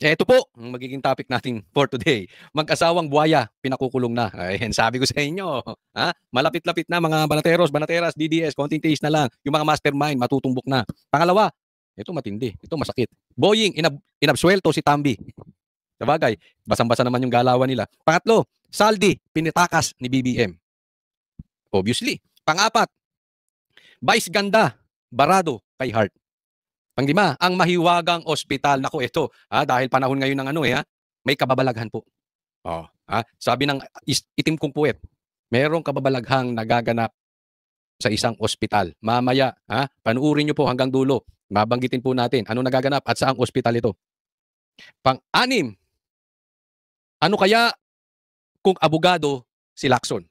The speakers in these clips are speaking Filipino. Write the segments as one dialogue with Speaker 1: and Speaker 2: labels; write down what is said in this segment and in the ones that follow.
Speaker 1: Ito po ang magiging topic natin for today. Mag-asawang buhaya, pinakukulong na. Ayan, sabi ko sa inyo. Ha? Malapit-lapit na mga banateros, banateras, DDS, konting taste na lang. Yung mga mastermind, matutumbok na. Pangalawa, ito matindi. Ito masakit. Boying, inabsuelto si Tambi. Sabagay, basang-basa naman yung galawan nila. Pangatlo, Saldi, pinitakas ni BBM. Obviously. Pangapat, Vice Ganda, barado kay Hart. Panglima, ang mahiwagang ospital. Nako, ito, dahil panahon ngayon ng may kababalaghan po. Sabi ng itim kong puwet, merong kababalaghang nagaganap sa isang ospital. Mamaya, panuurin nyo po hanggang dulo. Mabanggitin po natin ano nagaganap at saang ospital ito. Pang-anim, ano kaya kung abogado si Lacson?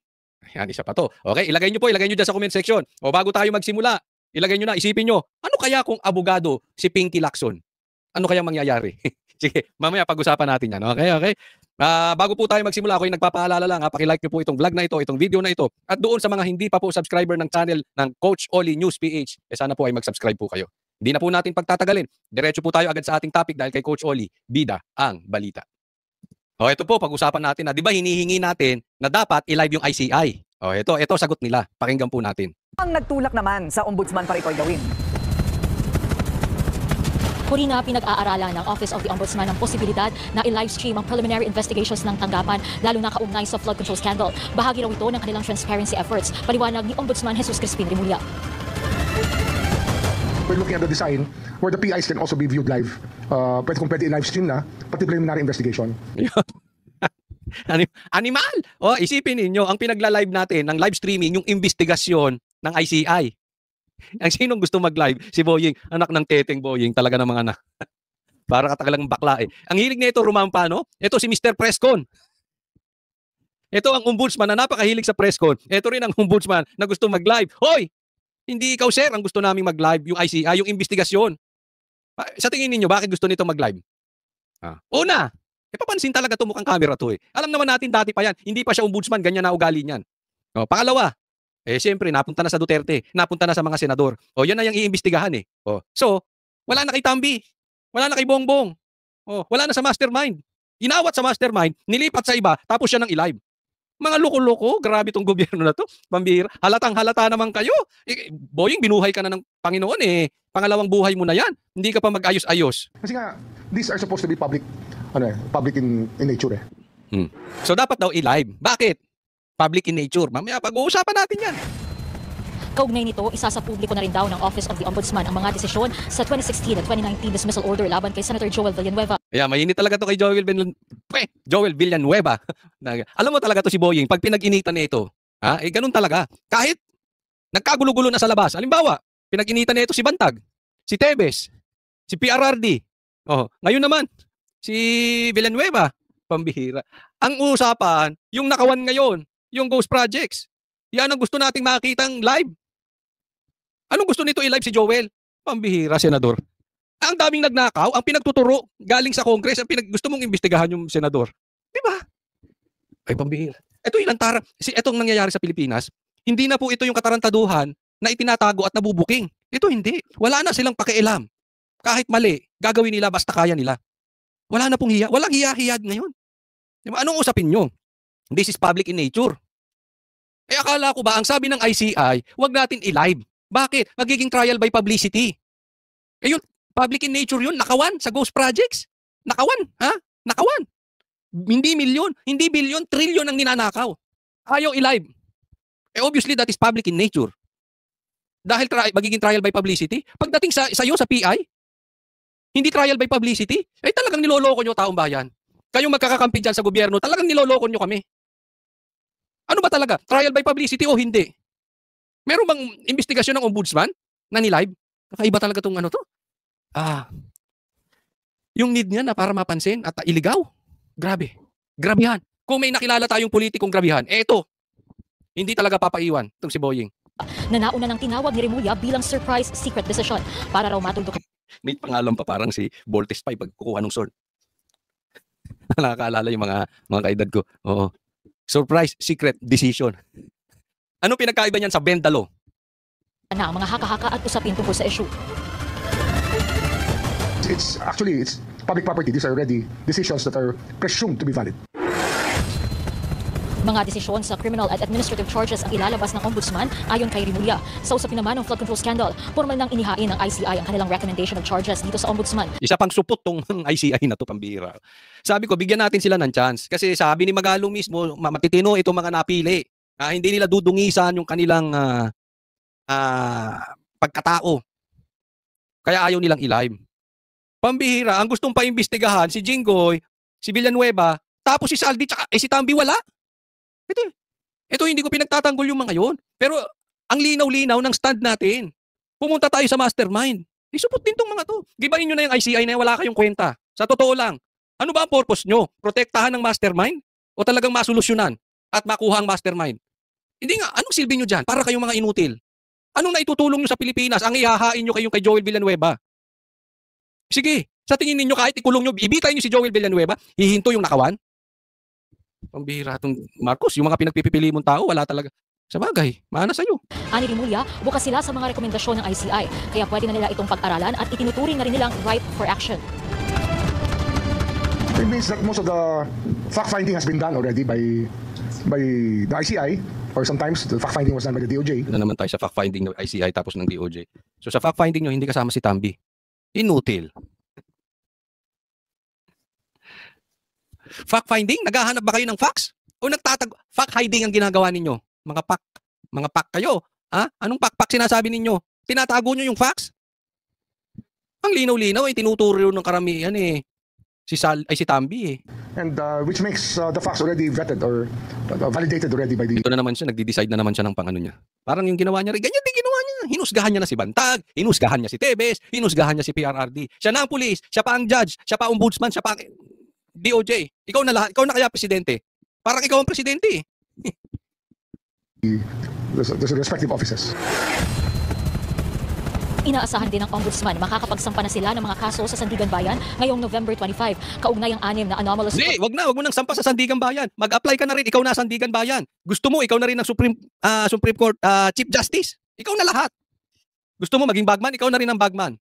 Speaker 1: Ayan, isa pa to. Okay, ilagay nyo dyan sa comment section. O bago tayo magsimula, ilagay nyo na, isipin nyo, ano kaya kung abogado si Pinky Lacson? Ano kaya mangyayari? Sige, mamaya pag-usapan natin yan. Okay? Bago po tayo magsimula, ako yung nagpapaalala lang, paki-like nyo po itong vlog na ito, itong video na ito. At doon sa mga hindi pa po subscriber ng channel ng Coach Oli News PH, sana po ay mag-subscribe po kayo. Hindi na po natin pagtatagalin. Diretso po tayo agad sa ating topic dahil kay Coach Oli, bida ang balita. Ito po, pag-usapan natin na, di ba hinihingi natin na dapat i-live yung ICI? Ito sagot nila. Pakinggan po natin.
Speaker 2: Ang nagtulak naman sa ombudsman para ito ay gawin.
Speaker 3: Huli na pinag-aaralan ng Office of the Ombudsman ang posibilidad na i-livestream ang preliminary investigations ng tanggapan, lalo na kaugnay sa flood control scandal. Bahagi raw ito ng kanilang transparency efforts. Paliwanag ni Ombudsman Jesus Crispin Remulla.
Speaker 4: We're looking at the design where the PIs can also be viewed live. Kung pwede i-livestream na, pati preliminary investigation.
Speaker 1: Animal! Isipin ninyo, ang pinagla-live natin ng live streaming, yung investigasyon ng ICI. Ang sinong gusto mag-live? Si Boying, anak ng teteng Boying, talaga ng mga anak. Para katagalang bakla eh. Ang hilig na ito, rumampa, no? Ito si Mr. Presscon. Ito ang ombudsman na napakahilig sa Presscon. Ito rin ang ombudsman na gusto mag-live. Hoy! Hindi ikaw, sir, ang gusto naming mag-live, yung ICI, yung investigasyon. Sa tingin ninyo, bakit gusto nito mag-live? Una, papansin talaga ito mukhang camera to eh. Alam naman natin dati pa yan, hindi pa siya ombudsman, ganyan na ugali niyan. Pangalawa, siyempre, napunta na sa Duterte, napunta na sa mga senador. Yan na yung iimbestigahan eh. So, wala na kay Tambi, wala na kay Bongbong, wala na sa mastermind. Inawat sa mastermind, nilipat sa iba, tapos siya nang i-live. Mga loko-loko, grabe tong gobyerno na to. Pambihira, halatang-halata naman kayo. Boying, binuhay ka na ng Panginoon eh. Pangalawang buhay mo na yan. Hindi ka pa mag-ayos-ayos.
Speaker 4: Kasi nga, these are supposed to be public in nature eh.
Speaker 1: So dapat daw i-live. Bakit? Public in nature. Mamaya pag-uusapan natin yan.
Speaker 3: Kaugnay nito, isa sa publiko na rin daw ng Office of the Ombudsman ang mga desisyon sa 2016 at 2019 dismissal order laban kay Senator Joel Villanueva. Mainit talaga to kay Joel Villanueva. Alam mo talaga to si Boying, pag pinag-initan na ito, ganun talaga. Kahit nagkagulo-gulo na sa labas. Halimbawa, pinag-initan na ito si Bantag, si Tebes, si PRRD. Ngayon naman, si Villanueva, pambihira. Ang usapan, yung nakawan ngayon, yung ghost projects. Yan ang gusto nating makitang live. Anong gusto nito i-live si Joel? Pambihira, senador. Ang daming nagnakaw, ang pinagtuturo galing sa Congress, ang gusto mong imbestigahan yung senador. Di ba? Ay, pambihira. Ito itong nangyayari sa Pilipinas, hindi na po ito yung katarantaduhan na itinatago at nabubuking. Ito hindi. Wala na silang pakialam. Kahit mali, gagawin nila basta kaya nila. Wala na pong hiya. Walang hiya-hiyad ngayon. Diba? Anong usapin nyo? This is public in nature. Akala ko ba, ang sabi ng ICI, wag natin i-live. Bakit? Magiging trial by publicity. Yun, public in nature yun. Nakawan sa ghost projects. Nakawan. Nakawan. Hindi milyon, hindi bilyon, trilyon ang ninanakaw. Ayaw i-live. Obviously, that is public in nature. Dahil magiging trial by publicity. Pagdating sa iyo, sa PI, hindi trial by publicity, talagang niloloko nyo taong bayan. Kayong magkakakampi dyan sa gobyerno, talagang niloloko nyo kami. Ano ba talaga? Trial by publicity o hindi? Meron bang investigasyon ng ombudsman na ni-live? Kakaiba talaga itong to. Yung need niya na para mapansin at iligaw. Grabe. Grabihan. Kung may nakilala tayong politikong grabihan, ito. Hindi talaga papaiwan itong si Boying. Na nauna ng tinawag ni Remulla bilang surprise secret decision para raw matundok.
Speaker 1: May pangalan pa parang si Voltes pa pag kukuha ng sword. Nakakaalala yung mga kaedad ko. Oo. Surprise secret decision. Ano pinagkaiba niyan sa Bendalo?
Speaker 3: Na ang mga haka-haka at usapin tungkol sa issue.
Speaker 4: It's public property, these are already decisions that are presumed to be valid.
Speaker 3: Mga desisyon sa criminal at administrative charges ang ilalabas ng Ombudsman ayon kay Rimulya. Sa usapin naman ng flood control scandal, formal nang inihain ng ICI ang kanilang recommendation of charges dito sa Ombudsman.
Speaker 1: Isa pang supot tong ICI na to, pambira. Sabi ko, bigyan natin sila ng chance. Kasi sabi ni Magalo mismo, matitino itong mga napili. Hindi nila dudungisan yung kanilang pagkatao. Kaya ayaw nilang i-live. Pambihira, ang gustong paimbestigahan si Jinggoy, si Villanueva, tapos si Saldi, tsaka si Tambi wala. Ito hindi ko pinagtatanggol yung mga yon. Pero ang linaw-linaw ng stand natin. Pumunta tayo sa mastermind. Isupot din tong mga to. Gibain nyo na yung ICI na wala kayong kwenta. Sa totoo lang, ano ba ang purpose nyo? Protektahan ng mastermind? O talagang masolusyonan at makuha ang mastermind? Hindi nga, anong silbi nyo dyan? Para kayong mga inutil. Anong naitutulong nyo sa Pilipinas? Ang ihahain nyo kayong kay Joel Villanueva. Sige, sa tingin ninyo kahit ikulong nyo, ibitay nyo si Joel Villanueva, hihinto yung nakawan? Pambihira itong Marcos, yung mga pinagpipili mong tao, wala talaga. Sa bagay, maana sa'yo.
Speaker 3: Ani Rimulya, bukas sila sa mga rekomendasyon ng ICI, kaya pwede na nila itong pag-aralan at itinuturing na rin nilang ripe for action.
Speaker 4: It means that most of the fact-finding has been done already by the ICI, or sometimes the fact-finding was done by the DOJ.
Speaker 1: Na naman tayo sa fact-finding ng ICI tapos ng DOJ. So sa fact-finding nyo, hindi kasama si Tambi. Inutil. Fact-finding? Naghahanap ba kayo ng facts? O fact-hiding ang ginagawa ninyo? Mga pack kayo. Anong pack sinasabi ninyo? Tinatago nyo yung facts? Ang linaw-linaw tinuturo ng karamihan si Tambi
Speaker 4: And which makes the facts already vetted or validated already by the...
Speaker 1: Ito na naman siya, nagde-decide na naman siya ng pangano niya. Parang yung ginawa niya rin, ganyan din ginawa niya. Hinusgahan niya na si Bantag, hinusgahan niya si Tebes, hinusgahan niya si PRRD. Siya na ang pulis, siya pa ang judge, siya pa ang ombudsman, siya pa ang DOJ. Ikaw na lahat, ikaw na kaya presidente. Parang ikaw ang presidente
Speaker 4: the respective offices.
Speaker 3: Inaasahan din ng Ombudsman makakapagsampa na sila ng mga kaso sa Sandigan Bayan ngayong November 25. Kaugnay ang 6 na anomalous...
Speaker 1: Hindi, wag mo nang sampa sa Sandigan Bayan. Mag-apply ka na rin, ikaw na Sandigan Bayan. Gusto mo, ikaw na rin ang Supreme Court Chief Justice. Ikaw na lahat. Gusto mo maging bagman, ikaw na rin ang bagman.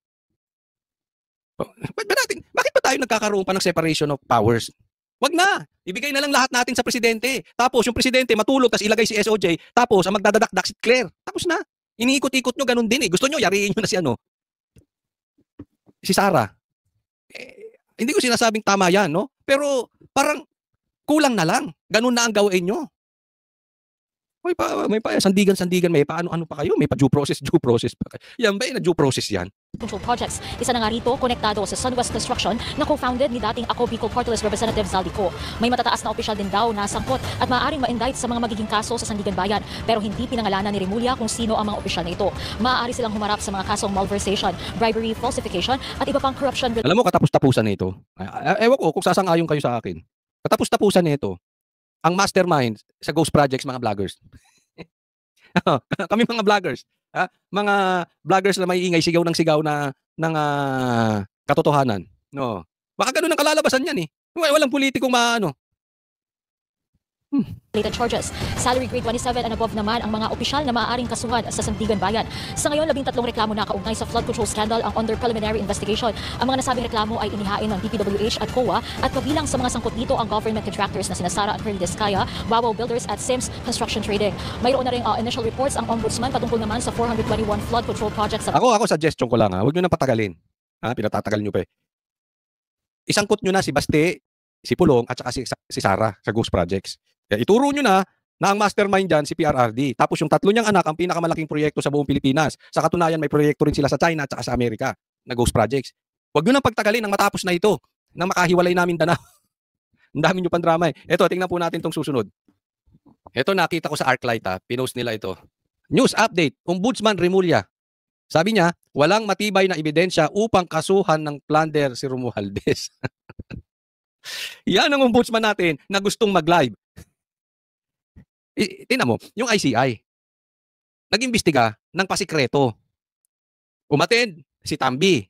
Speaker 1: Bakit pa tayo nagkakaroon pa ng separation of powers? Wag na. Ibigay na lang lahat natin sa presidente. Tapos yung presidente matulog, tapos ilagay si SOJ, tapos ang magdadadakdak si Claire. Tapos na. Iniikot-ikot nyo, ganun din Gusto nyo, yariin nyo na si Sara. Hindi ko sinasabing tama yan, no? Pero parang kulang na lang. Ganun na ang gawin nyo. May pa sandigan, may paano pa kayo? May pa due process pa kayo. Yan ba na due process yan?
Speaker 3: Control projects. Isa na nga rito, konektado sa Sunwest Construction na co-founded ni dating Ako Bicol Party List Representative Zaldico. May matataas na opisyal din daw na sangkot at maaaring ma-indict sa mga magiging kaso sa Sandigan Bayan. Pero hindi pinangalanan ni Rimulya kung sino ang mga opisyal na ito. Maaari silang humarap sa mga kasong malversation, bribery, falsification at iba pang corruption.
Speaker 1: Alam mo, katapos-tapusan na ito. Ewan ko kung sasang-ayon kayo sa akin. Katapos-tapusan na ito. Ang mastermind sa Ghost Projects, mga vloggers. Kami mga vloggers. Mga vloggers na may ingay, sigaw ng katotohanan. No. Baka ganun ang kalalabasan yan Walang politikong maano.
Speaker 3: Related charges. Salary grade 27 and above naman ang mga opisyal na maaaring kasuhan sa Sandigan Bayan. Sa ngayon, 13 reklamo na kaugnay sa flood control scandal ang under preliminary investigation. Ang mga nasabing reklamo ay inihain ng DPWH at COA at kabilang sa mga sangkot dito ang government contractors na sina Sara at Curly Descaya, Wawaw Builders at Sims Construction Trading. Mayroon na rin initial reports ang Ombudsman patungkol naman sa 421 flood control projects.
Speaker 1: Ako suggestion ko lang huwag nyo na patagalin. Pinatatagal nyo pa Isangkot nyo na si Baste, si Pulong at saka si Sara sa Ghost Projects. Ituro nyo na ang mastermind dyan si PRRD. Tapos yung tatlo niyang anak ang pinakamalaking proyekto sa buong Pilipinas. Sa katunayan, may proyekto rin sila sa China at sa Amerika na Ghost Projects. Huwag nyo nang pagtagalin nang matapos na ito. Nang makahiwalay namin Danao. Ang dami nyo pang drama Ito, tingnan po natin itong susunod. Ito, nakita ko sa Arclight Pinost nila ito. News update. Ombudsman Rimulya. Sabi niya, walang matibay na ebidensya upang kasuhan ng plunder si Romualdez. Yan ang ombudsman natin na gustong mag-live. Tingnan mo, yung ICI, nag-imbestiga ng pasikreto. Umattend si Tambi.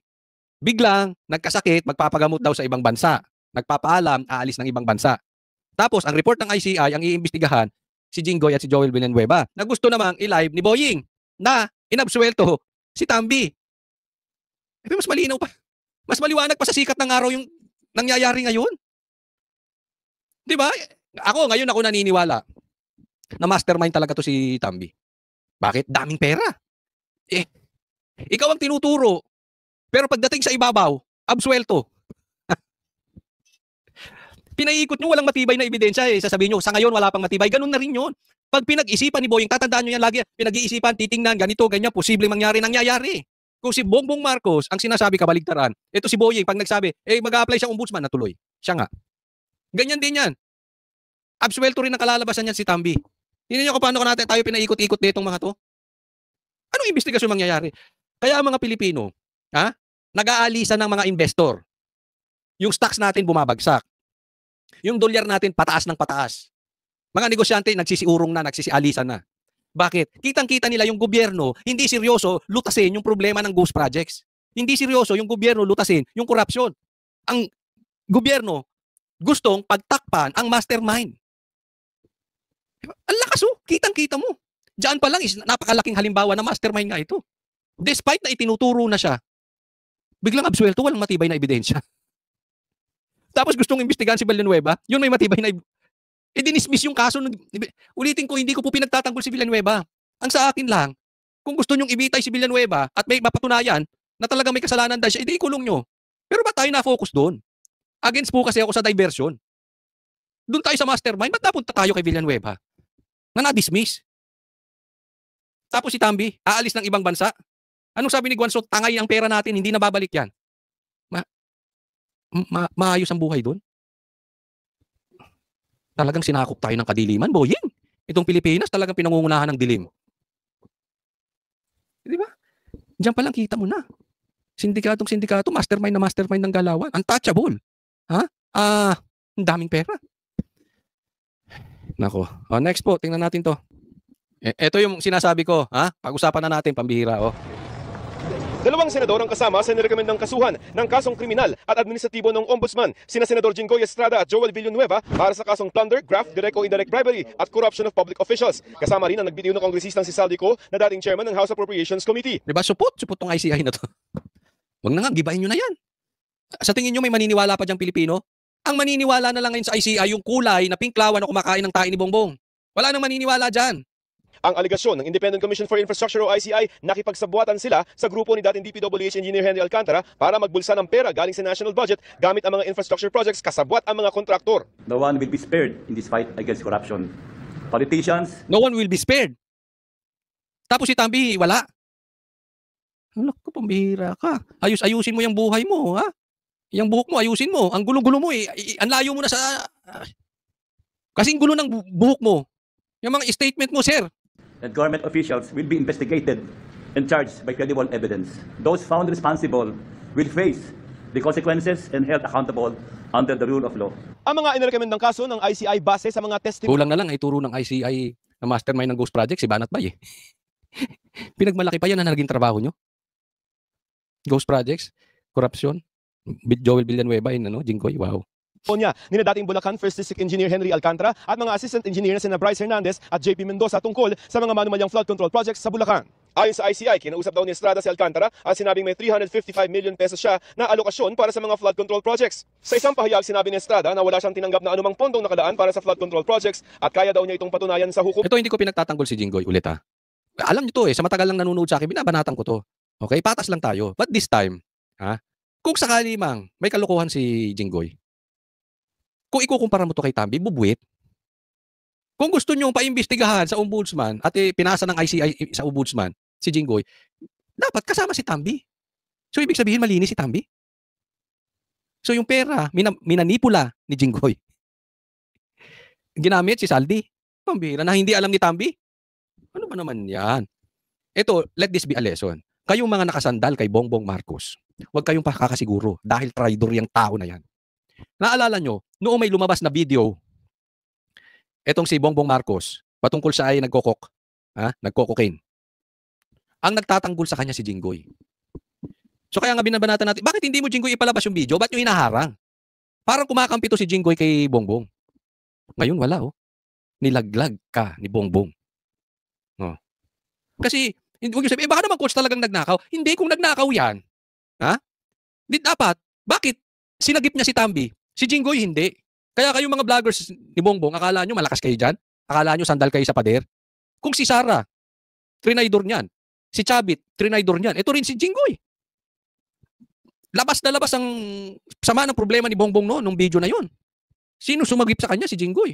Speaker 1: Biglang nagkasakit, magpapagamot daw sa ibang bansa. Nagpapaalam, aalis ng ibang bansa. Tapos, ang report ng ICI, ang iimbestigahan, si Jinggoy at si Joel Villanueva, na gusto namang i-live ni Boying na inabsuelto si Tambi. Mas malinaw pa. Mas maliwanag pa sa sikat ng araw yung nangyayari ngayon. Di ba? Ngayon ako naniniwala na mastermind talaga to si Tambi. Bakit? Daming pera. Ikaw ang tinuturo. Pero pagdating sa ibabaw, absuelto. Pinaiikot nyo, walang matibay na ebidensya eh. Sasabihin nyo, sa ngayon wala pang matibay. Ganun na rin yun. Pag pinag-isipan ni Boying, tatandaan nyo yan lagi, pinag-iisipan, titingnan, ganito, ganyan, posibleng mangyari, nangyayari. Kung si Bongbong Marcos, ang sinasabi kabaligtaran, ito si Boying, pag nagsabi, mag-a-apply siya ombudsman, natuloy. Siya nga. Ganyan din yan. Absuelto rin ang kalalabasan yan si Tambi. Tingnan nyo kung paano natin tayo pinaikot-ikot ditong mga to. Anong investigasyon mangyayari? Kaya ang mga Pilipino, nag-aalisa ng mga investor. Yung stocks natin bumabagsak. Yung dolyar natin pataas ng pataas. Mga negosyante nagsisiurong na, nagsisialisan na. Bakit? Kitang-kita nila yung gobyerno, hindi seryoso lutasin yung problema ng ghost projects. Hindi seryoso yung gobyerno lutasin yung korupsyon. Ang gobyerno gustong pagtakpan ang mastermind. Ang lakas kitang-kita mo. Diyan pa lang is napakalaking halimbawa na mastermind nga ito. Despite na itinuturo na siya, biglang absuelto, walang matibay na ebidensya. Tapos gustong imbestigahan si Villanueva, yun may matibay na dinismiss yung kaso. Ulitin ko, hindi ko po pinagtatanggol si Villanueva. Ang sa akin lang, kung gusto nyong ibitay si Villanueva at may mapatunayan na talagang may kasalanan dahil siya, ikulong nyo. Pero ba't tayo na-focus doon? Against po kasi ako sa diversion. Doon tayo sa mastermind, ba't napunta tayo kay Villanueva? Na na-dismiss. Tapos si Tambi, aalis ng ibang bansa. Anong sabi ni Guanzo? Tangay ang pera natin, hindi na babalik yan. Maayos ang buhay doon. Talagang sinakop tayo ng kadiliman, Boying. Itong Pilipinas talagang pinangungunahan ng dilim. Di ba? Diyan pa lang kita mo na. Sindikato, mastermind na mastermind ng galawan. Untouchable. Ang daming pera. Nako. Next po, tingnan natin to. Ito yung sinasabi ko, pag-usapan na natin, pambihira,
Speaker 5: Dalawang senador ang kasama sa nirekomendang kasuhan ng kasong kriminal at administratibo ng ombudsman, sina Senador Jinggoy Estrada at Joel Villanueva para sa kasong plunder, graft, direct o indirect bribery at corruption of public officials. Kasama rin ang nagbitiw ng kongresistang si Saldico na dating chairman ng House Appropriations Committee.
Speaker 1: Diba? Supot tong ICI na to. Wag na nga, gibahin nyo na yan. Sa tingin nyo may maniniwala pa diyang Pilipino? Ang maniniwala na lang ngayon sa ICI yung kulay na pinklawan na kumakain ng tae ni Bongbong. Wala nang maniniwala dyan.
Speaker 5: Ang aligasyon ng Independent Commission for Infrastructure o ICI, nakipagsabuatan sila sa grupo ni dating DPWH Engineer Henry Alcantara para magbulsa ng pera galing sa national budget gamit ang mga infrastructure projects kasabwat ang mga kontraktor.
Speaker 6: No one will be spared in this fight against corruption. Politicians...
Speaker 1: No one will be spared. Tapos si Tambi, wala. Anak ko, pambihira ka. Ayusin mo yung buhay mo, Yung buhok mo, ayusin mo. Ang gulo-gulo mo, ang layo mo na sa... Kasing gulo ng buhok mo. Yung mga statement mo, sir.
Speaker 6: And government officials will be investigated and charged by credible evidence. Those found responsible will face the consequences and held accountable under the rule of law.
Speaker 5: Ang mga inirekomendang kaso ng ICI base sa mga testimony.
Speaker 1: Kulang na lang ay turo ng ICI na mastermind ng Ghost Project, si Banat Bay. Pinagmalaki pa yan na naging trabaho nyo. Ghost Projects, corruption, Joel Villanueva, Jinggoy, wow.
Speaker 5: Niya ni dating Bulacan First District Engineer Henry Alcantara at mga assistant engineer na sina Bryce Hernandez at JP Mendoza tungkol sa mga manumalyang flood control projects sa Bulacan. Ayon sa ICI, kinausap daw ni Estrada si Alcantara at sinabing may 355 million pesos siya na alokasyon para sa mga flood control projects. Sa isang pahayag, sinabi ni Estrada na wala siyang tinanggap na anumang pondong nakalaan para sa flood control projects at kaya daw niya itong patunayan sa hukom.
Speaker 1: Ito hindi ko pinagtatanggol si Jinggoy ulit Alam niyo to sa matagal lang nanonood sa akin, binabanatan ko to. Okay, patas lang tayo. But this time, kung sakali mang may kalokohan si Jinggoy, kung ikukumpara mo to kay Tambi, bubuwit. Kung gusto nyo paimbestigahan sa ombudsman at pinasa ng ICI sa ombudsman, si Jinggoy, dapat kasama si Tambi. So, ibig sabihin, malinis si Tambi. So, yung pera, minanipula ni Jinggoy. Ginamit si Saldi. Pambira na hindi alam ni Tambi. Ano ba naman yan? Ito, let this be a lesson. Kayong mga nakasandal kay Bongbong Marcos, huwag kayong pakakasiguro dahil traitor yung tao na yan. Naalala nyo, noong may lumabas na video, etong si Bongbong Marcos, patungkol siya ay nagkokokaine. Ang nagtatanggol sa kanya si Jinggoy. So kaya nga binabanatan natin, bakit hindi mo Jinggoy ipalabas yung video? Ba't nyo inaharang? Parang kumakampi to si Jinggoy kay Bongbong. Ngayon wala Nilaglag ka ni Bongbong. Kasi, huwag nyo sabihin, baka naman coach talagang nagnakaw. Hindi, kung nagnakaw yan, di dapat, bakit Sinagip niya si Tambi. Si Jinggoy hindi. Kaya kayo mga vloggers ni Bongbong, akala nyo malakas kayo dyan? Akala nyo sandal kayo sa pader? Kung si Sara, trinidor niyan. Si Chavit, trinidor niyan. Ito rin si Jinggoy. Labas na labas ang sama ng problema ni Bongbong no, nung video na yun. Sino sumagip sa kanya? Si Jinggoy.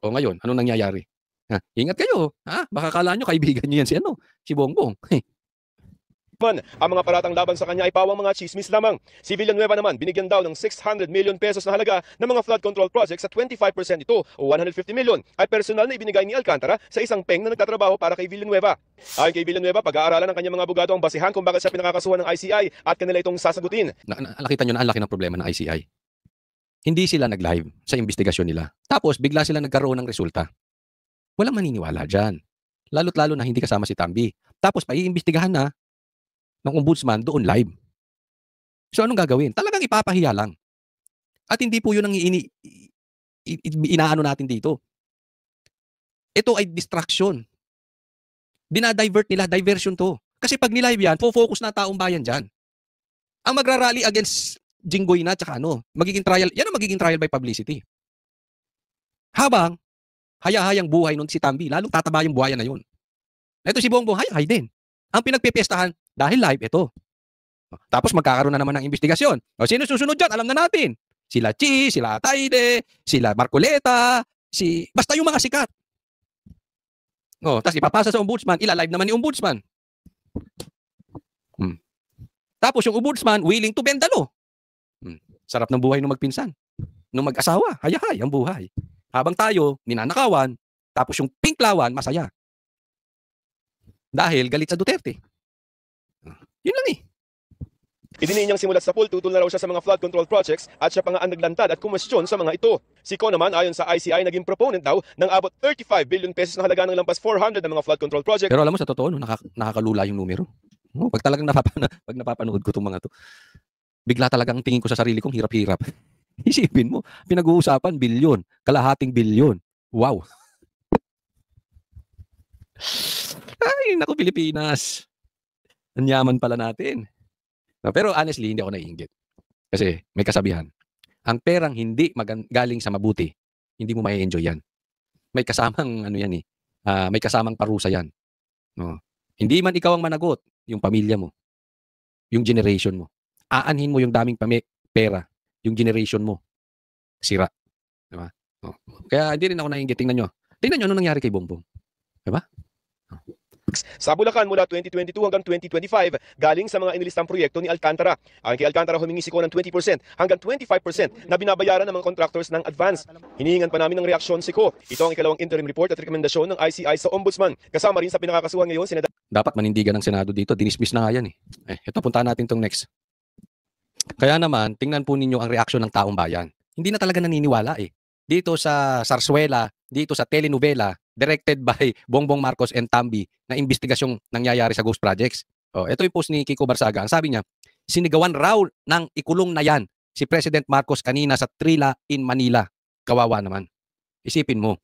Speaker 1: O ngayon, anong nangyayari? Ha, ingat kayo. Ha? Baka akala nyo kaibigan niyo yan si Bongbong.
Speaker 5: Ang mga paratang laban sa kanya ay pawang mga chismis lamang. Si Villanueva naman, binigyan daw ng 600 million pesos na halaga ng mga flood control projects sa 25% ito o 150 million ay personal na ibinigay ni Alcantara sa isang peng na nagtatrabaho para kay Villanueva. Ayon kay Villanueva, pag-aaralan ng kanyang mga abogado ang basihan kung bakit siya pinakakasuhan ng ICI at kanila itong sasagutin.
Speaker 1: Nakita nyo na ang laki ng problema ng ICI. Hindi sila nag-live sa investigasyon nila. Tapos bigla sila nagkaroon ng resulta. Walang maniniwala dyan. Lalo't lalo na hindi kasama si Tambi. Tapos paiimbestigahan na ng ombudsman doon live. So anong gagawin? Talagang ipapahiya lang. At hindi po yun ang inaano natin dito. Ito ay distraction. Dinadivert nila, diversion to. Kasi pag nilive yan, focus na taong bayan dyan. Ang magrarally against Jinggoy na tsaka magiging trial, yan ang magiging trial by publicity. Habang haya-hayang buhay nun si Tambi, lalong tataba yung buhaya na yun. Ito si Bongbong, haya-hay din. Ang pinagpipestahan, dahil live, ito. Tapos magkakaroon na naman ng investigasyon. O sino susunod dyan? Alam na natin. Sila Chi, sila Taide, sila Marcoleta, basta yung mga sikat. O, tapos ipapasa sa ombudsman, ilalive naman ni ombudsman. Tapos yung ombudsman, willing to bend the law. Sarap ng buhay ng magpinsan. Nung mag-asawa, hayahay ang buhay. Habang tayo, ninanakawan, tapos yung pinklawan, masaya. Dahil galit sa Duterte. Yun lang eh.
Speaker 5: Idiniin niyang simulat sa pool, tutol na raw siya sa mga flood control projects at siya pa nga ang naglantad at kumwestiyon sa mga ito. Si Ko naman, ayon sa ICI, naging proponent daw ng abot 35 billion pesos na halaga ng lampas 400 ng mga flood control projects.
Speaker 1: Pero alam mo, sa totoo, nakakalula yung numero. Pag talagang pag napapanood ko itong mga to, bigla talagang tingin ko sa sarili kong hirap-hirap. Isipin mo, pinag-uusapan, bilyon, kalahating bilyon. Wow. Ay, naku Pilipinas. Ang yaman pala natin. Pero honestly, hindi ako naiinggit. Kasi may kasabihan. Ang perang hindi galing sa mabuti, hindi mo mai-enjoy yan. May kasamang may kasamang parusa yan. No. Hindi man ikaw ang managot, yung pamilya mo, yung generation mo. Aanhin mo yung daming pera, yung generation mo. Sira. Diba? No. Kaya hindi rin ako naiinggit. Tingnan nyo ano nangyari kay Bongbong. Diba?
Speaker 5: Sa Bulacan mula 2022 hanggang 2025 galing sa mga inilistang proyekto ni Alcantara. Ayon kay Alcantara, humingi si Ko ng 20% hanggang 25% na binabayaran ng mga contractors ng advance. Hinihingan pa namin ng reaksyon si Ko. Ito ang ikalawang interim report at rekomendasyon ng ICI sa Ombudsman. Kasama rin sa pinakakasuhan ngayon
Speaker 1: dapat manindigan ng Senado dito. Dinismiss na nga yan eh. Ito puntahan natin tong next. Kaya naman, tingnan po ninyo ang reaksyon ng taong bayan. Hindi na talaga naniniwala eh. Dito sa Sarsuela, dito sa telenovela, directed by Bongbong Marcos and Tambi na investigasyong nangyayari sa ghost projects. Ito yung post ni Kiko Barsaga. Ang sabi niya, sinigawan raw ng ikulong na yan si President Marcos kanina sa Trila in Manila. Kawawa naman. Isipin mo.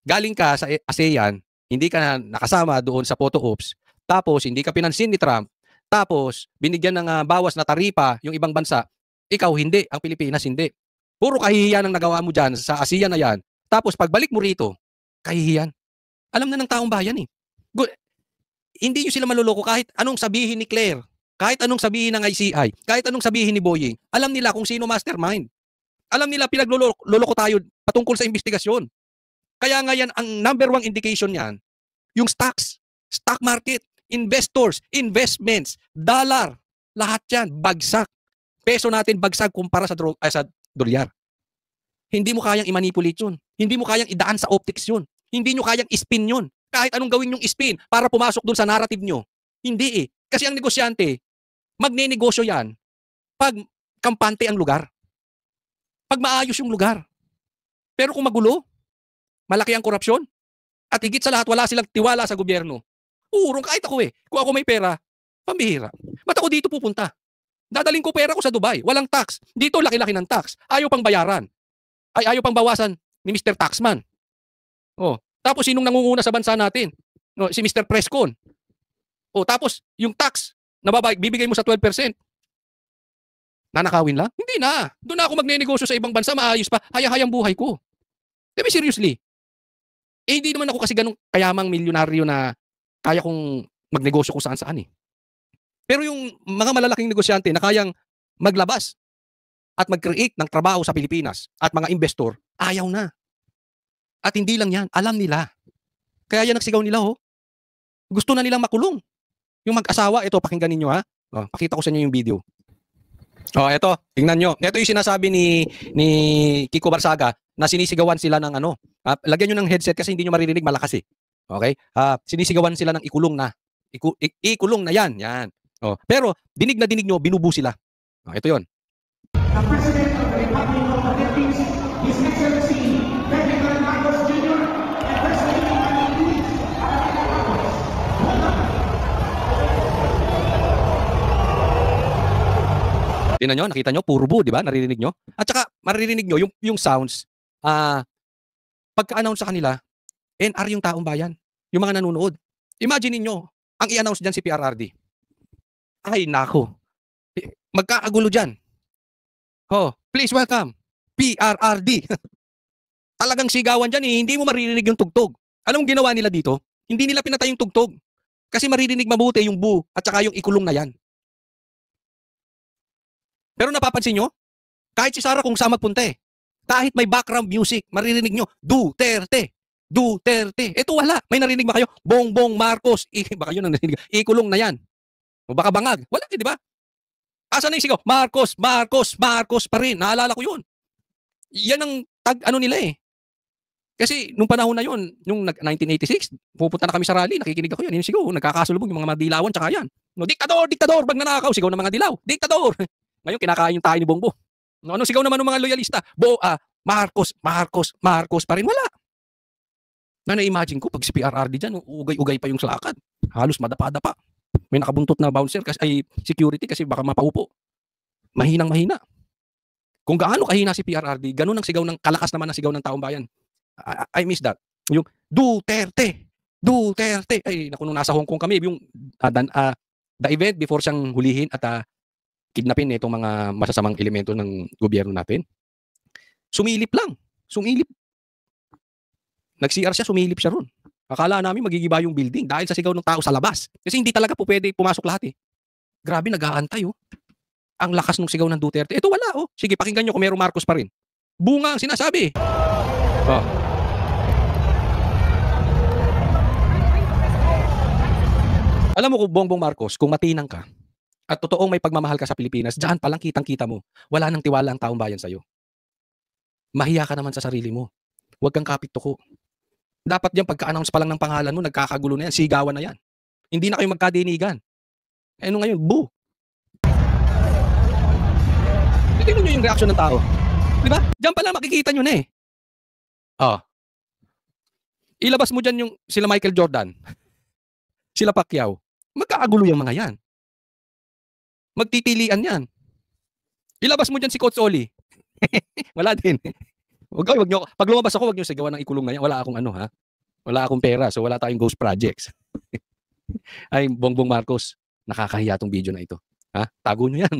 Speaker 1: Galing ka sa ASEAN, hindi ka nakasama doon sa photo ops, tapos hindi ka pinansin ni Trump, tapos binigyan ng bawas na taripa yung ibang bansa, ikaw hindi, ang Pilipinas hindi. Puro kahihiyan ang nagawa mo dyan sa ASEAN na yan. Tapos pagbalik mo rito, kahihiyan. Alam na ng taong bayan eh. Hindi nyo sila maluloko kahit anong sabihin ni Claire, kahit anong sabihin ng ICI, kahit anong sabihin ni Boying. Alam nila kung sino mastermind. Alam nila pinagloloko tayo patungkol sa investigasyon. Kaya nga yan, ang number one indication niyan, yung stocks, stock market, investors, investments, dollar, lahat yan, bagsak. Peso natin bagsak kumpara sa dolyar. Hindi mo kayang i-manipulate yun. Hindi mo kayang idaan sa optics yun. Hindi nyo kayang spin yun. Kahit anong gawin yung spin para pumasok dun sa narrative nyo. Hindi eh. Kasi ang negosyante, magne-negosyo yan pag kampante ang lugar. Pag maayos yung lugar. Pero kung magulo, malaki ang korupsyon, at higit sa lahat, wala silang tiwala sa gobyerno. Uurong kahit ako eh. Kung ako may pera, pambihira. Ba't ako dito pupunta? Dadaling ko pera ko sa Dubai. Walang tax. Dito laki-laki ng tax. Ayaw pang bayaran. Ayaw pang bawasan ni Mr. Taxman. Tapos sinong nangunguna sa bansa natin? Si Mr. Prescon. Tapos yung tax, bibigay mo sa 12%. Nanakawin lang? Hindi na. Doon na ako magnenegosyo sa ibang bansa, maayos pa. Haya-hayang buhay ko. Diba seriously? Eh hindi naman ako kasi ganung kayamang milyonaryo na kaya kong magnegosyo kung saan-saan eh. Pero yung mga malalaking negosyante na kayang maglabas at mag-create ng trabaho sa Pilipinas at mga investor, ayaw na. At hindi lang yan, alam nila. Kaya yan nagsigaw nila oh. Gusto na nilang makulong. Yung mag-asawa, ito pakinggan ninyo ha. Oh, pakita ko sa inyo yung video. Oh, ito, tingnan nyo. Ito yung sinasabi ni Kiko Barsaga na sinisigawan sila ng ano. Lagyan nyo ng headset kasi hindi nyo maririnig malakas eh. Okay? Sinisigawan sila ng ikulong na. Ikulong na yan. Yan. Oh, pero dinig na dinig nyo, binubu sila. Oh, ito yon.
Speaker 7: The President of the Republic of the Philippines, His Excellency Ferdinand Marcos Jr. and President of the Philippines.
Speaker 1: Tingnan nyo, nakita nyo, puro bu, di ba? Naririnig nyo? At saka, maririnig nyo yung sounds, pagka-announce sa kanila, NR yung taong bayan, yung mga nanonood. Imagine niyo ang i-announce dyan si PRRD. Ay, nako. Magkakagulo dyan. Oh, please welcome, PRRD. Talagang sigawan dyan eh, hindi mo maririnig yung tugtog. Anong ginawa nila dito? Hindi nila pinatay yung tugtog. Kasi maririnig mabuti yung bu at saka yung ikulong na yan. Pero napapansin nyo, kahit si Sara kung saan magpunta eh, kahit may background music, maririnig nyo, Duterte, Duterte. Ito wala. May narinig ba kayo? Bongbong Marcos. Baka yun ang narinig. Ikulong na yan. O baka bangag. Wala di ba? Asa na yung sigaw? Marcos, Marcos, Marcos pa rin. Naalala ko yun. Yan ang ano nila eh. Kasi nung panahon na yun, yung 1986, pupunta na kami sa rally, nakikinig ako yan. Yung sigaw, nagkakasulubog yung mga madilawan tsaka yan. No, diktador, diktador, bag nanakaw, sigaw ng mga dilaw. Diktador. Ngayon, kinakain yung tayo ni Bongbong. No, anong sigaw naman ng mga loyalista? Marcos, Marcos, Marcos pa rin. Wala. Na-imagine ko, pag si PRRD dyan, ugay-ugay pa yung lakad. Halos madapa-dapa. May nakabuntot na bouncer, kasi, ay security kasi baka mapaupo. Mahinang-mahina. Kung gaano kahina si PRRD, ganun ang sigaw ng, kalakas naman ang sigaw ng taong bayan. I miss that. Yung Duterte, Duterte. Ay, naku, nung nasa Hong Kong kami, yung the event before siyang hulihin at kidnapin itong mga masasamang elemento ng gobyerno natin. Sumilip lang. Sumilip. Nag-CR siya, sumilip siya ron. Akala namin magigiba yung building dahil sa sigaw ng tao sa labas. Kasi hindi talaga po pwede pumasok lahat eh. Grabe, nag-aantay oh. Ang lakas ng sigaw ng Duterte. Ito wala oh. Sige, pakinggan nyo kung merong Marcos pa rin. Bunga ang sinasabi. Oh. Alam mo kung Bongbong Marcos, kung matinang ka, at totoong may pagmamahal ka sa Pilipinas, diyan pa lang kitang-kita mo, wala nang tiwala ang taong bayan sa'yo. Mahiya ka naman sa sarili mo. Huwag kang kapit-tuko. Dapat diyan pagka-announce pa lang ng pangalan mo, nagkakagulo na yan, sigawan na yan. Hindi na kayo magkadinigan. Eh ano ngayon, boo. Tingnan nyo yung reaksyon ng tao. Di ba? Diyan pa lang makikita nyo na eh. Oh. Ilabas mo dyan yung sila Michael Jordan, sila Pacquiao. Magkakagulo yung mga yan. Magtitilian yan. Ilabas mo dyan si Coach Oli. Wala din. Wag nyo, pag lumabas ako, wag nyo sigawan ng ikulong na yan. Wala akong ano ha. Wala akong pera, so wala tayong ghost projects. Ay, Bongbong Marcos, nakakahiya tong video na ito. Ha? Tago nyo yan.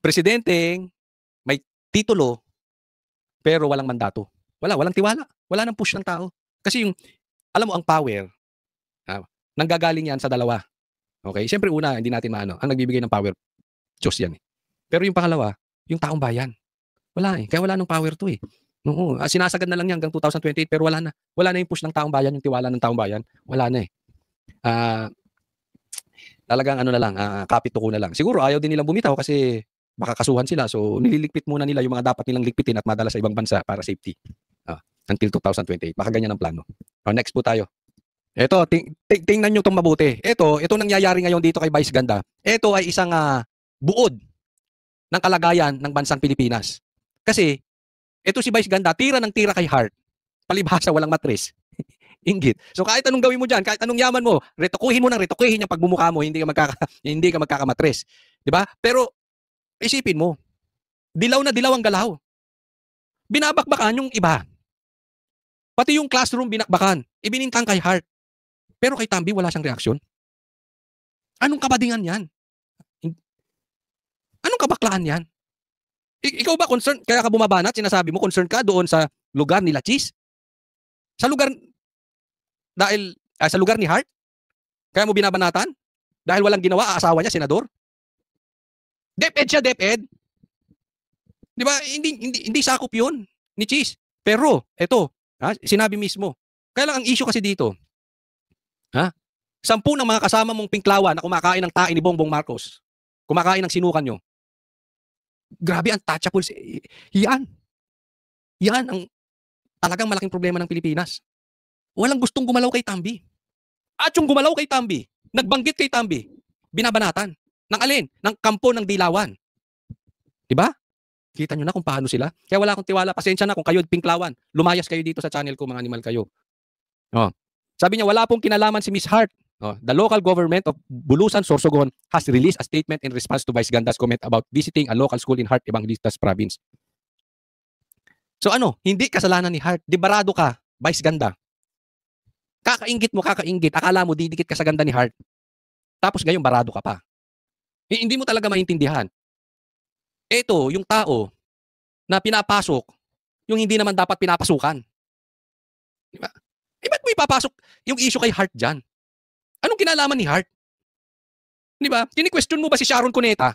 Speaker 1: Presidenteng may titulo pero walang mandato. Walang tiwala. Wala nang push ng tao. Kasi yung, alam mo ang power, nanggagaling yan sa dalawa. Okay? Siyempre una, hindi natin maano. Ang nagbibigay ng power, Diyos yan eh. Pero yung pangalawa, yung taong bayan. Wala eh. Kaya wala nang power to eh. Oo, sinasagad na lang yan hanggang 2028 pero wala na. Wala na yung push ng taong bayan, yung tiwala ng taong bayan. Wala na eh. Talagang ano na lang, kapit-tuko na lang. Siguro ayaw din nilang bumitaw kasi baka kasuhan sila. So nililigpit muna nila yung mga dapat nilang ligpitin at madala sa ibang bansa para safety. Until 2028. Baka ganyan ang plano. Next po tayo. Ito, tingnan nyo itong mabuti. Ito nangyayari ngayon dito kay Vice Ganda. Ito ay isang buod ng kalagayan ng bansang Pilipinas. Kasi, ito si Vice Ganda, tira ng tira kay Heart. Palibhasa, walang matris. Inggit. So kahit anong gawin mo dyan, kahit anong yaman mo, retokuhin mo ng retokuhin yung pagbumukha mo, hindi ka magkakamatris. Diba? Pero, isipin mo, dilaw na dilaw ang galaw. Binabakbakan yung iba. Pati yung classroom binakbakan. Ibinintang kay Heart. Pero kay Tambi, wala siyang reaksyon. Anong kabadingan yan? Anong kabaklaan yan? Ikaw ba concerned? Kaya ka bumabanat, sinasabi mo, concerned ka doon sa lugar ni Cheese? Sa lugar, sa lugar ni Hart? Kaya mo binabanatan? Dahil walang ginawa, asawa niya, senador? DepEd siya, DepEd. Di ba? Hindi sakop yun ni Cheese. Pero, eto, sinabi mismo. Kaya lang ang issue kasi dito, 10 ng mga kasama mong pinklawan na kumakain ng tae ni Bongbong Marcos, kumakain ng sinukan nyo, grabe, untouchable. Yan ang talagang malaking problema ng Pilipinas. Walang gustong gumalaw kay Tambi. At yung gumalaw kay Tambi, nagbanggit kay Tambi, binabanatan. Ng alin? Ng kampo ng Dilawan. Diba? Kita nyo na kung paano sila. Kaya wala akong tiwala. Pasensya na kung kayo pinklawan. Lumayas kayo dito sa channel ko, mga animal kayo. Sabi niya, wala pong kinalaman si Miss Hart. The local government of Bulusan, Sorsogon has released a statement in response to Vice Ganda's comment about visiting a local school in Hart Evangelistas Province. So hindi kasalanan ni Hart. Dibarado ka, Vice Ganda. Kakaingit mo, kakaingit. Akala mo didikit ka sa ganda ni Hart. Tapos ngayon barado ka pa. Hindi mo talaga maintindihan. Ito, yung tao na pinapasok, yung hindi naman dapat pinapasukan. Diba? Ba't mo ipapasok yung issue kay Hart dyan? Anong kinalaman ni Hart? Di ba? Kini-question mo ba si Sharon Cuneta?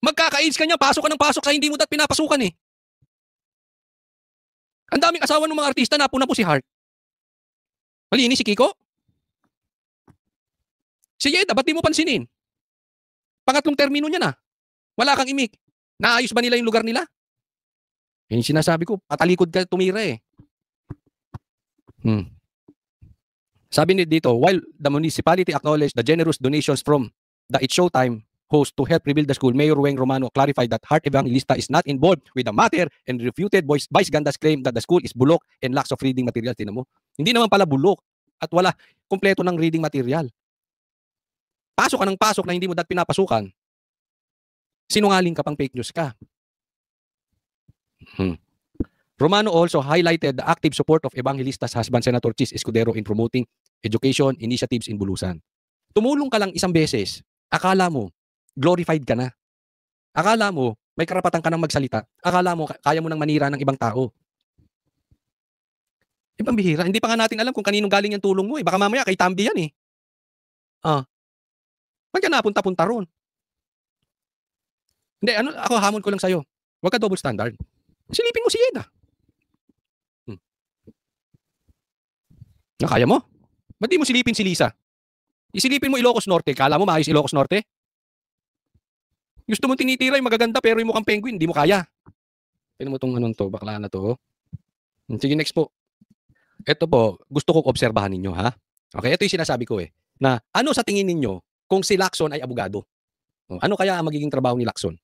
Speaker 1: Magkaka-AIDS ka niya, pasok ka ng pasok sa hindi mo dapat pinapasukan eh. Ang daming asawa ng mga artista, napo na po si Hart. Malinis si Kiko? Si Yeda, ba't di mo pansinin? Pangatlong termino niya na. Wala kang imik. Naayos ba nila yung lugar nila? Yung sinasabi ko, patalikod ka tumira eh. Sabi ni dito, while the municipality acknowledged the generous donations from the It's Showtime host to help rebuild the school, Mayor Weng Romano clarified that Hart Evangelista is not involved with the matter and refuted Vice Ganda's claim that the school is bulok and lacks of reading material. Tingnan mo. Hindi naman pala bulok at wala kompleto ng reading material. Pasok ka ng pasok na hindi mo dapat pinapasukan. Sinungaling ka pang fake news ka. Romano also highlighted the active support of Evangelistas husband Senator Chis Escudero in promoting education initiatives in Bulusan. Tumulong ka lang isang beses, akala mo, glorified ka na. Akala mo, may karapatan ka nang magsalita. Akala mo, kaya mo nang manira ng ibang tao. Ibang bihira. Hindi pa nga natin alam kung kaninong galing yung tulong mo eh. Baka mamaya kay Tambi yan eh. Huwag ka napunta-punta ron. Hindi, ako hamon ko lang sa'yo. Huwag ka double standard. Silipin mo si Yeda. Kaya mo? Ba't di mo silipin si Lisa? Isilipin mo Ilocos Norte. Kala mo maayos Ilocos Norte? Gusto mo tinitira yung magaganda pero yung mukhang penguin, di mo kaya. Tignan mo itong to, bakla na to. Sige, next po. Ito po, gusto ko obserbahan ninyo ha. Okay, ito yung sinasabi ko eh. Na ano sa tingin ninyo kung si Lacson ay abogado? Ano kaya ang magiging trabaho ni Lacson?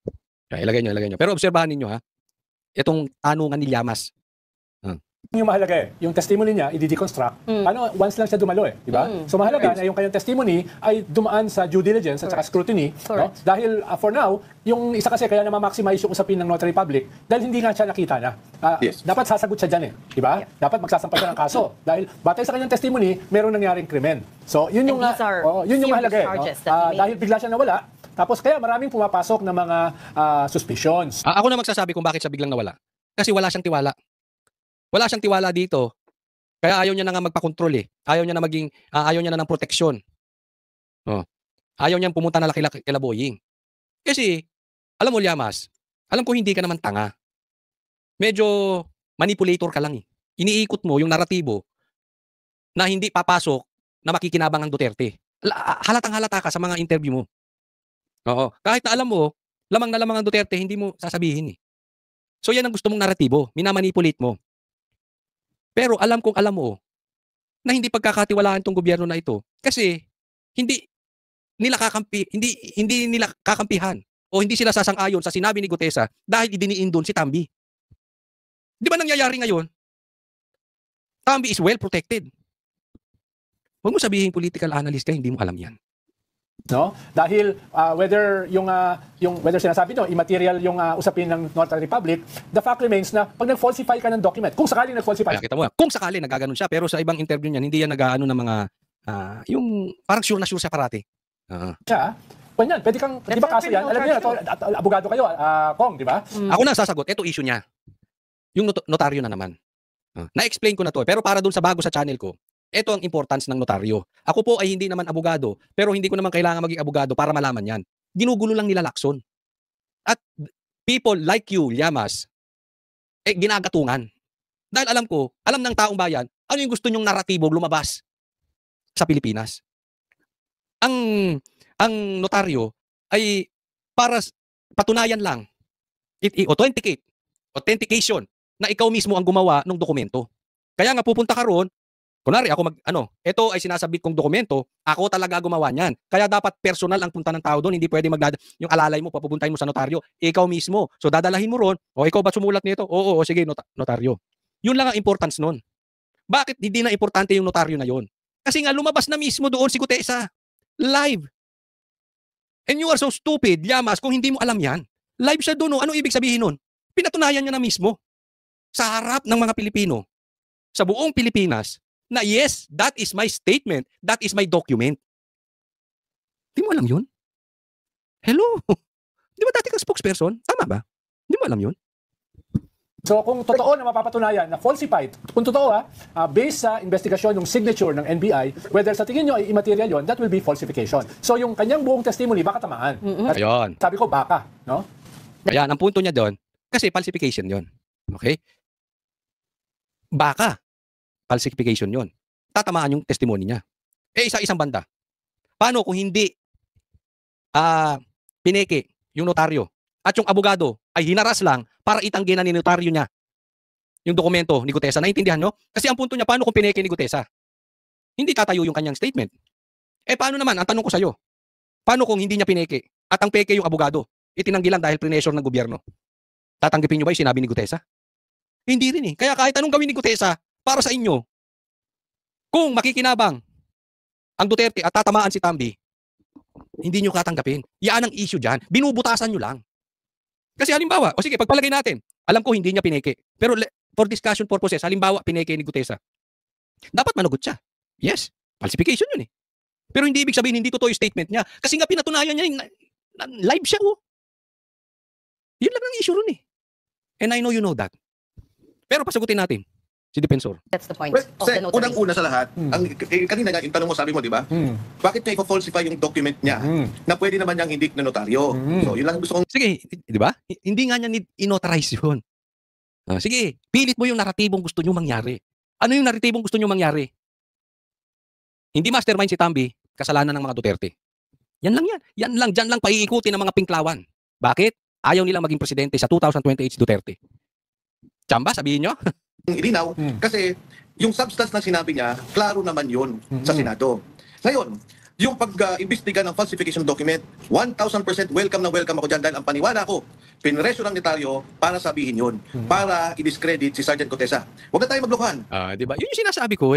Speaker 1: Kaya ilagay nyo. Pero obserbahan ninyo ha. Itong tanungan ni Llamas.
Speaker 8: Yung mahalaga yung testimony niya, i-deconstruct. Paano, once lang siya dumalo di ba? So mahalaga na yung kanyang testimony ay dumaan sa due diligence at saka scrutiny. No? Dahil for now, yung isa kasi kaya na ma-maximize yung usapin ng notary public dahil hindi nga siya nakita na. Dapat sasagot siya dyan di ba? Dapat magsasampa siya ng kaso. Dahil batay sa kanyang testimony, merong nangyaring krimen. So yun yung mahalaga dahil bigla siya nawala. Tapos kaya maraming pumapasok ng mga suspicions.
Speaker 1: Ako na magsasabi kung bakit siya biglang nawala. Kasi wala siyang tiwala. Wala siyang tiwala dito. Kaya ayaw niya na nga magpakontrol eh. Ayaw niya na ng proteksyon. Ayaw niyang pumunta na kila Boying. Kasi, alam mo Llamas, alam ko hindi ka naman tanga. Medyo manipulator ka lang eh. Iniikot mo yung naratibo na hindi papasok na makikinabang ang Duterte. Halatang-halata ka sa mga interview mo. Kahit na alam mo, lamang na lamang ang Duterte, hindi mo sasabihin eh. So yan ang gusto mong naratibo. Minamanipulate mo. Pero alam mo na hindi pagkakatiwalaan tong gobyerno na ito kasi hindi nila kakampihan o hindi sila sasang-ayon sa sinabi ni Gutesa dahil idiniin doon si Tambi. Di ba nangyayari ngayon? Tambi is well protected. Huwag mo sabihin political analyst ka, hindi mo alam yan.
Speaker 8: No? Dahil whether whether sinasabi nyo, immaterial yung usapin ng Notary Public, the fact remains na pag nag-falsify ka ng document, kung sakaling nag-falsify.
Speaker 1: Kaya kita mo, kung sakaling nagaganon siya, pero sa ibang interview niyan, hindi yan nag-aano ng mga Yung parang sure na sure siya parati.
Speaker 8: siya, ganyan, pwede kang, di ba kaso yan? Alam niyo na, abogado kayo, Kong, di ba?
Speaker 1: Ako na sasagot, ito issue niya. Yung notaryo na naman. Na-explain ko na to, pero para dun sa bago sa channel ko, ito ang importance ng notaryo. Ako po ay hindi naman abogado, pero hindi ko naman kailangan maging abogado para malaman yan. Ginugulo lang nila Lacson. At people like you, Llamas, ginagatungan. Dahil alam ng taong bayan, ano yung gusto nyong naratibo lumabas sa Pilipinas. Ang notaryo ay para patunayan lang, authentication na ikaw mismo ang gumawa ng dokumento. Kaya nga pupunta ka roon, kunwari ako ito ay sinasabit kong dokumento, ako talaga gumawa niyan. Kaya dapat personal ang punta ng tao doon, hindi pwede yung alalay mo, papupuntahin mo sa notaryo, ikaw mismo. So dadalahin mo roon, ikaw ba sumulat nito? Oo, sige, notaryo. Yun lang ang importance noon. Bakit hindi na importante yung notaryo na yon? Kasi nga lumabas na mismo doon si Gutesa. Live. And you are so stupid, Llamas, kung hindi mo alam yan. Live siya doon. Ano ibig sabihin nun? Pinatunayan niya na mismo sa harap ng mga Pilipino, sa buong Pilipinas, na yes, that is my statement, that is my document. Di mo alam yun? Hello? Di ba dati kang spokesperson? Tama ba? Di mo alam yun?
Speaker 8: So kung totoo na mapapatunayan na falsified, kung totoo based sa investigasyon ng signature ng NBI, whether sa tingin nyo ay immaterial yon, that will be falsification. So yung kanyang buong testimony, baka tamaan. At
Speaker 1: Ayun.
Speaker 8: sabi ko, baka. No?
Speaker 1: Ayan, ang punto niya doon, kasi falsification yon. Okay? Baka falsification yon. Tatamaan yung testimony niya. Isa-isang banda. Paano kung hindi pineke yung notaryo at yung abogado ay hinaras lang para itanggi na ni notaryo niya yung dokumento ni Gutesa? Naintindihan nyo? Kasi ang punto niya, paano kung pineke ni Gutesa? Hindi tatayo yung kanyang statement. Paano naman? Ang tanong ko sa'yo, paano kung hindi niya pineke at ang peke yung abogado? Itinanggi lang dahil pressure ng gobyerno. Tatanggapin nyo ba yung sinabi ni Gutesa? Hindi rin Kaya kahit anong gawin ni Gutesa para sa inyo, kung makikinabang ang Duterte at tatamaan si Tambi, hindi nyo katanggapin. Yan ang issue dyan. Binubutasan nyo lang. Kasi halimbawa, sige, pagpalagay natin, alam ko hindi niya pineke. Pero for discussion purposes, halimbawa, pineke ni Gutesa. Dapat managot siya. Yes, falsification yun Pero hindi ibig sabihin hindi totoo yung statement niya. Kasi nga pinatunayan niya live siya Yun lang ang issue ron And I know you know that. Pero pasagutin natin si Defensor.
Speaker 9: That's the point
Speaker 10: Well,
Speaker 9: of the notary.
Speaker 10: unang-una sa lahat, kanina nga, yung tanong mo, sabi mo, di ba? Bakit niya i-falsify yung document niya na pwede naman niyang hindi na notaryo? So, yun lang gusto kong...
Speaker 1: Sige, di ba? Hindi nga niya inauthorize yun. Sige, pilit mo yung naratibong gusto niyo mangyari. Ano yung naratibong gusto niyo mangyari? Hindi mastermind si Tambi, kasalanan ng mga Duterte. Yan lang yan. Yan lang, dyan lang paiikutin ng mga pinklawan. Bakit? Ayaw nilang maging presidente sa 2028 si Duterte. Chamba, sabihin nyo?
Speaker 10: Ilinaw, kasi yung substance na sinabi niya, klaro naman yun sa Senado. Ngayon, yung pag-imbestiga ng falsification document, 1,000% welcome na welcome ako dyan dahil ang paniwala ko, pinresyo ng notaryo para sabihin yun, para i-discredit si Sergeant Gutesa. Huwag na tayo maglokohan.
Speaker 1: Di ba? Yun yung sinasabi ko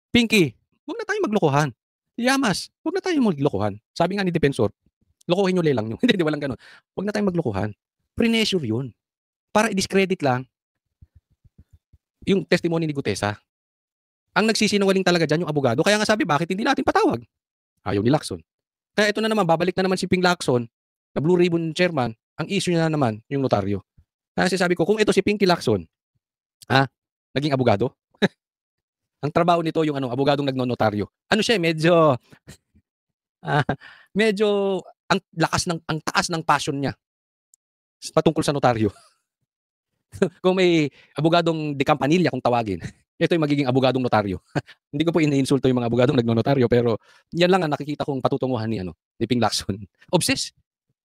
Speaker 1: Pinky, huwag na tayo maglokohan. Llamas, huwag na tayo maglokohan. Sabi nga ni Defensor, lokohin nyo lelang nyo. Hindi, walang ganun. Huwag na tayo maglokohan. Pre-measure yun. Para i-discredit lang yung testimony ni Gutesa. Ang nagsisinungaling talaga dyan yung abogado. Kaya nga sabi, bakit hindi natin patawag? Ayaw ni Lacson. Kaya ito na naman, babalik na naman si Ping Lacson, na Blue Ribbon Chairman, ang issue niya na naman, yung notaryo. Kaya sabi ko, kung ito si Pinky Lacson, naging abogado? Ang trabaho nito yung abogadong nagnonotaryo. Siya, medyo ang taas ng passion niya patungkol sa notaryo. Kung may abogadong de Campanilla kung tawagin, ito yung magiging abogadong notaryo. Hindi ko po iniinsulto yung mga abogadong nagnonotaryo, pero yan lang ang nakikita kong patutunguhan ni Ping Lacson. Obsessed.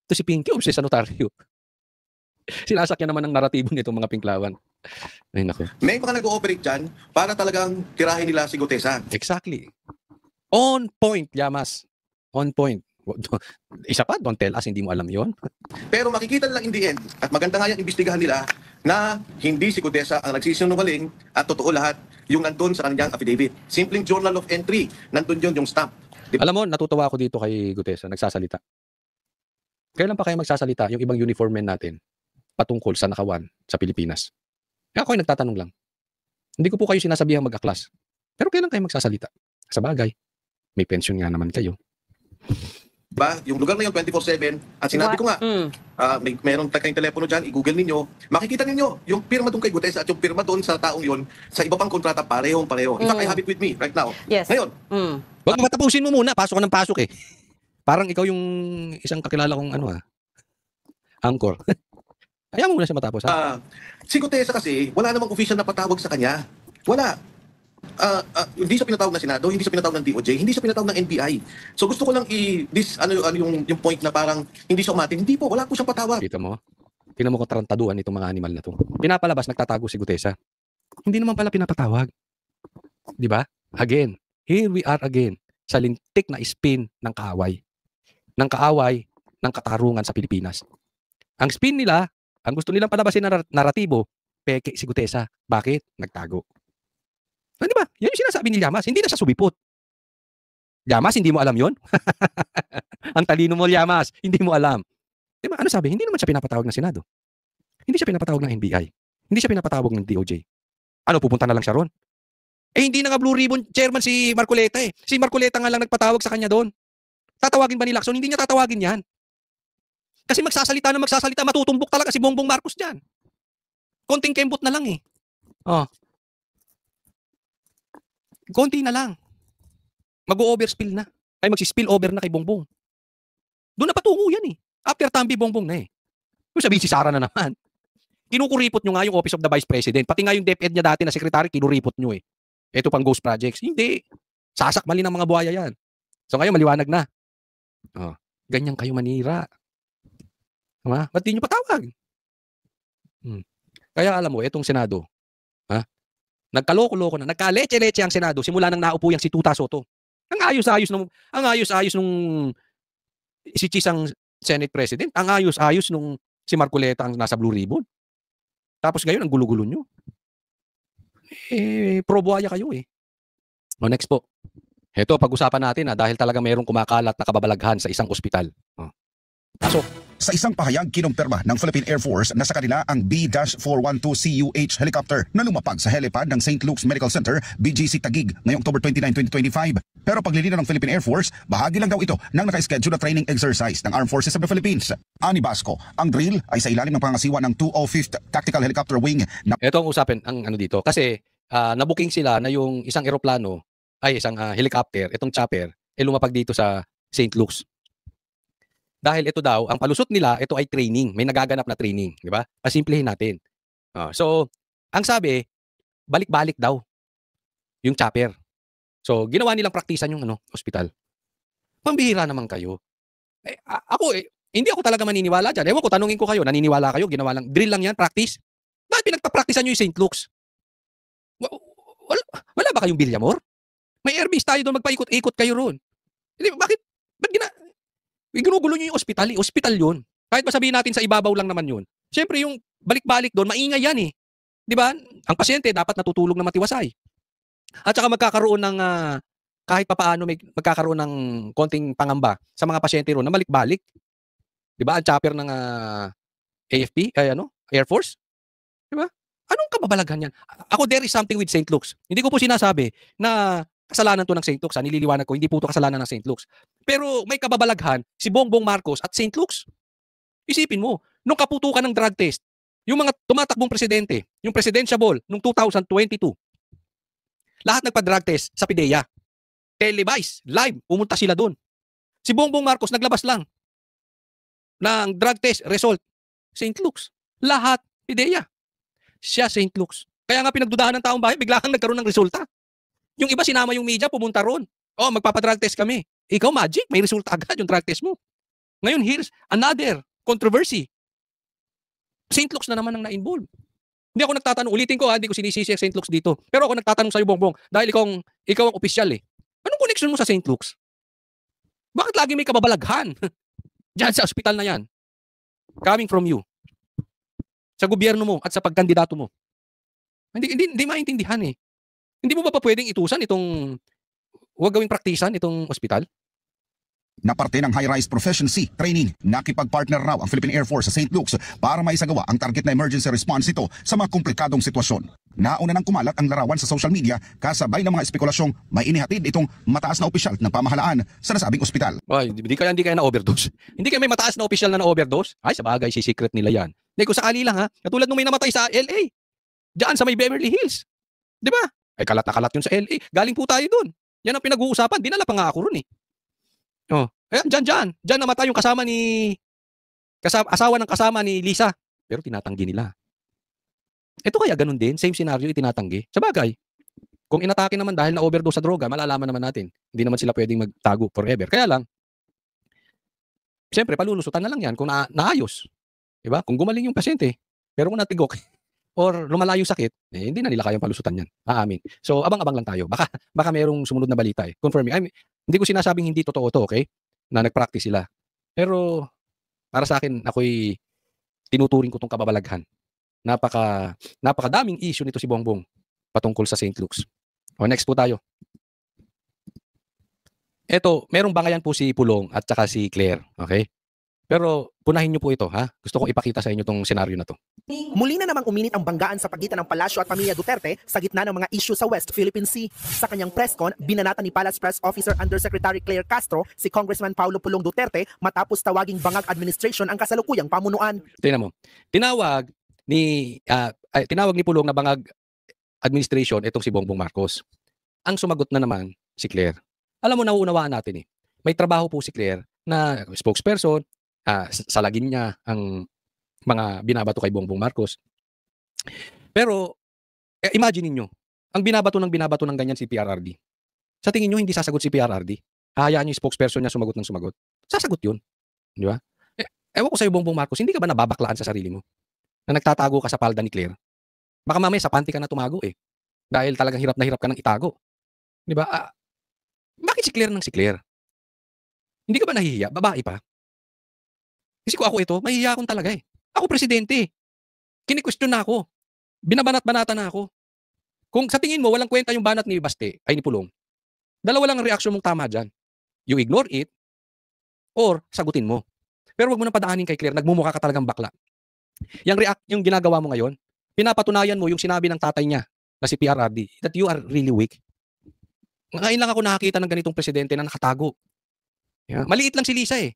Speaker 1: Ito si Pinky, obsessed sa notaryo. Sinasakyan naman ng naratibo nitong mga pinklawan. Ay, naku.
Speaker 10: May mga nag-ooperate dyan para talagang tirahin nila si Gutesa.
Speaker 1: Exactly. On point, Llamas. On point. Isa pa, don't tell us, hindi mo alam yon.
Speaker 10: Pero makikita nila in the end, at maganda nga yung imbestigahan nila, na hindi si Gutesa ang nagsisinungaling at totoo lahat yung nandun sa kanyang affidavit. Simpleng journal of entry, nandun yun yung stamp.
Speaker 1: Alam mo, natutuwa ako dito kay Gutesa, nagsasalita. Kailan pa kayo magsasalita yung ibang uniform men natin patungkol sa nakawan sa Pilipinas? Kaya ako ay nagtatanong lang. Hindi ko po kayo sinasabihang mag-aklas. Pero kailan kayo magsasalita? Sa bagay, May pension nga naman kayo.
Speaker 10: Diba? Yung lugar na yun, 24/7. At sinabi ko nga, meron kayong telepono dyan, i-google ninyo. Makikita ninyo, yung pirma doon kay Gutesa at yung pirma doon sa taong yun, sa iba pang kontrata, parehong-pareho. In fact, I have it with me right now.
Speaker 2: Yes.
Speaker 10: Ngayon,
Speaker 1: Wag mo patapusin mo muna, pasok ka ng pasok eh. Parang ikaw yung isang kakilala kong anchor. Ayaw mo muna siya matapos, ha?
Speaker 10: si Gutesa kasi, wala namang official na patawag sa kanya. Wala. Hindi siya pinatawag ng Senado, hindi siya pinatawag ng DOJ, hindi siya pinatawag ng NBI. So gusto ko lang yung point na parang hindi siya umatin. Hindi po, wala po siyang patawag.
Speaker 1: Kita mo? Tingnan mo kung tarantaduan itong mga animal na to. Pinapalabas, nagtatago si Gutesa. Hindi naman pala pinapatawag. Di ba? Again, here we are again sa lintik na spin ng kaaway. Ng kaaway ng katarungan sa Pilipinas. Ang spin nila, ang gusto nilang palabasin na naratibo, peke si Gutesa. Bakit? Nagtago. Di ba? Yan yung sinasabi ni Llamas. Hindi na siya subipot. Llamas, hindi mo alam yon? Ang talino mo, Llamas. Hindi mo alam. Di ba? Ano sabi? Hindi naman siya pinapatawag ng Senado. Hindi siya pinapatawag ng NBI. Hindi siya pinapatawag ng DOJ. Ano, pupunta na lang siya ron? Hindi na nga Blue Ribbon chairman si Marcoleta eh. Si Marcoleta nga lang nagpatawag sa kanya doon. Tatawagin ba ni Lacson? Hindi niya tatawagin yan. Kasi magsasalita, matutumbok talaga si Bongbong Marcos dyan. Konting kembot na lang eh. Konti na lang. Mag-overspill na. Ay magsi-spill over na kay Bongbong. Doon na patungo yan eh. After Tambi, Bongbong na eh. Yung sabihin si Sara na naman. Kinukuripot nyo nga yung Office of the Vice President. Pati nga yung DepEd niya dati na sekretary, kinuripot nyo eh. Ito pang ghost projects. Hindi. Sasakmali ng mga buhaya yan. So ngayon, maliwanag na. Ganyan kayo manira. Ba't di nyo patawag? Kaya alam mo, itong Senado, nagkaloko-loko na, nagkaleche-leche ang Senado simula nang naupo yang si Tuta Soto. Ang ayos-ayos nung si Chisang Senate President, ang ayos-ayos nung si Marcoleta ang nasa Blue Ribbon. Tapos ngayon, ang gulo-gulo nyo. Pro-buhaya kayo eh. Next po. Ito, pag-usapan natin dahil talaga mayroong kumakalat na kababalaghan sa isang ospital. Pasok.
Speaker 9: Sa isang pahayag, kinumpirma ng Philippine Air Force na sa kanila ang B-412CUH helicopter na lumapag sa helipad ng St. Luke's Medical Center, BGC Taguig, ngayong October 29, 2025. Pero paglilinaw ng Philippine Air Force, bahagi lang daw ito ng naka-schedule na training exercise ng Armed Forces of the Philippines. Ani Basco, ang drill ay sa ilalim ng pangasiwa ng 205th Tactical Helicopter Wing.
Speaker 1: Ito ang usapin, ang dito. Kasi nabuking sila na yung isang eroplano, isang helicopter, itong chopper, lumapag dito sa St. Luke's. Dahil ito daw, ang palusot nila, ito ay training. May nagaganap na training. Di ba? Pasimplihin natin. So, ang sabi, balik-balik daw yung chopper. So, ginawa nilang praktisan yung ospital. Pambihira naman kayo. Hindi ako talaga maniniwala dyan. Ewan ko, tanungin ko kayo, naniniwala kayo, ginawa lang, drill lang yan, practice? Bakit pinagpa-practicean nyo yung St. Luke's? Wala ba kayong Villamor? May airbase tayo doon, magpaikot-ikot kayo roon. Bakit ginugulo nyo yung ospital? Ospital yun. Kahit ba sabihin natin sa ibabaw lang naman yun. Siyempre yung balik-balik doon, maingay yan eh. Di ba? Ang pasyente dapat natutulog na matiwasay. At saka magkakaroon ng, kahit papaano magkakaroon ng konting pangamba sa mga pasyente roon na balik-balik. Di ba? Ang chopper ng AFP, Air Force. Di ba? Anong kababalaghan yan? Ako, there is something with St. Luke's. Hindi ko po sinasabi na kasalanan to ng St. Luke's. Nililiwanag ko, hindi po to kasalanan ng St. Luke's. Pero may kababalaghan si Bongbong Marcos at St. Luke's. Isipin mo, nung kaputukan ng drug test, yung mga tumatakbong presidente, yung presidential ball nung 2022, lahat nagpa-drug test sa PIDEA. Televised, live, pumunta sila doon. Si Bongbong Marcos naglabas lang ng drug test result, St. Luke's. Lahat, PIDEA. Siya, St. Luke's. Kaya nga pinagdudahan ng taong bayan, bigla kang nagkaroon ng resulta. Yung iba sinama yung media, pumunta ron. Magpapadrug test kami. Ikaw, magic, may resulta agad yung drug test mo. Ngayon, here's another controversy. St. Luke's na naman ang na-involve. Hindi ako nagtatanong, ulitin ko hindi ko sinisisi ang St. Luke's dito. Pero ako nagtatanong sa'yo, Bongbong, dahil ikaw ang opisyal eh. Anong connection mo sa St. Luke's? Bakit lagi may kababalaghan? Diyan sa ospital na yan. Coming from you. Sa gobyerno mo at sa pagkandidato mo. Hindi maintindihan eh. Hindi mo ba pwedeng itusan huwag gawing praktisan itong ospital?
Speaker 9: Na parte ng high-rise proficiency training, nakipag-partner raw ang Philippine Air Force sa St. Luke's para maisagawa ang target na emergency response nito sa mga komplikadong sitwasyon. Nauna nang kumalat ang larawan sa social media kasabay ng mga espekulasyong may inihatid itong mataas na opisyal ng pamahalaan sa nasabing ospital.
Speaker 1: Ay, hindi kaya na-overdose. Hindi kaya may mataas na opisyal na na-overdose? Ay, sa bagay, si secret nila yan. Hindi, kung sakali lang ha, katulad nung may namatay sa LA, diyan sa may Beverly Hills. Di ba? Ay, kalat na kalat yun sa LA. Galing po tayo dun. Yan ang pinag-uusapan. Dinala pa nga ako ron eh. Oh, ayan, dyan namatay yung asawa ng kasama ni Lisa. Pero tinatanggi nila. Ito kaya ganun din, same scenario, itinatanggi. Sa bagay, kung inatake naman dahil na overdose sa droga, malalaman naman natin. Hindi naman sila pwedeng magtago forever. Kaya lang, siyempre, palulusutan na lang yan kung naayos. Diba? Kung gumaling yung pasyente, pero kung natigok, or lumala yung sakit, hindi na nila kayang palusutan yan. Aamin. So, abang-abang lang tayo. Baka merong sumunod na balita eh. Confirm me. Hindi ko sinasabing hindi totoo to, okay? Na nag-practice sila. Pero, para sa akin, ako'y tinuturing ko tong kababalaghan. Napakadaming issue nito si Bongbong patungkol sa St. Luke's. O, next po tayo. Eto, merong bangayan po si Pulong at saka si Claire, okay? Pero punahin niyo po ito, ha? Gusto kong ipakita sa inyo tong senaryo na to.
Speaker 11: Muli na namang uminit ang banggaan sa pagitan ng Palasyo at pamilya Duterte sa gitna ng mga issue sa West Philippine Sea. Sa kanyang press con, binanata ni Palace Press Officer Undersecretary Claire Castro si Congressman Paulo Pulong Duterte matapos tawaging bangag administration ang kasalukuyang pamunuan.
Speaker 1: Tingnan mo. Tinawag ni Pulong na bangag administration itong si Bongbong Marcos. Ang sumagot na naman si Claire. Alam mo, nauunawaan natin eh. May trabaho po si Claire na spokesperson, salagin niya ang mga binabato kay Bongbong Marcos. Pero, imagine niyo, ang binabato ng ganyan si PRRD. Sa tingin niyo, hindi sasagot si PRRD? Hahayaan niyo yung spokesperson niya sumagot ng sumagot? Sasagot yun. Di ba? Ewan ko sa'yo, Bongbong Marcos, hindi ka ba nababaklaan sa sarili mo? Na nagtatago ka sa palda ni Claire? Baka mamaya sa panty ka na tumago eh. Dahil talagang hirap na hirap ka nang itago. Di ba? Bakit si Claire nang si Claire? Hindi ka ba nahihiya? Babae pa? Kasi kung ako ito, mahihiya akong talaga eh. Ako presidente. Kini-question na ako. Binabanat-banata na ako. Kung sa tingin mo, walang kwenta yung banat ni Baste, ay ni Pulong, dalawa lang ang reaksyon mong tama dyan. You ignore it, or sagutin mo. Pero wag mo nang padaanin kay Claire, nagmumukha ka talagang bakla. Yung ginagawa mo ngayon, pinapatunayan mo yung sinabi ng tatay niya, na si PRRD, that you are really weak. Ngayon lang ako nakakita ng ganitong presidente na nakatago. Yeah. Maliit lang si Lisa eh.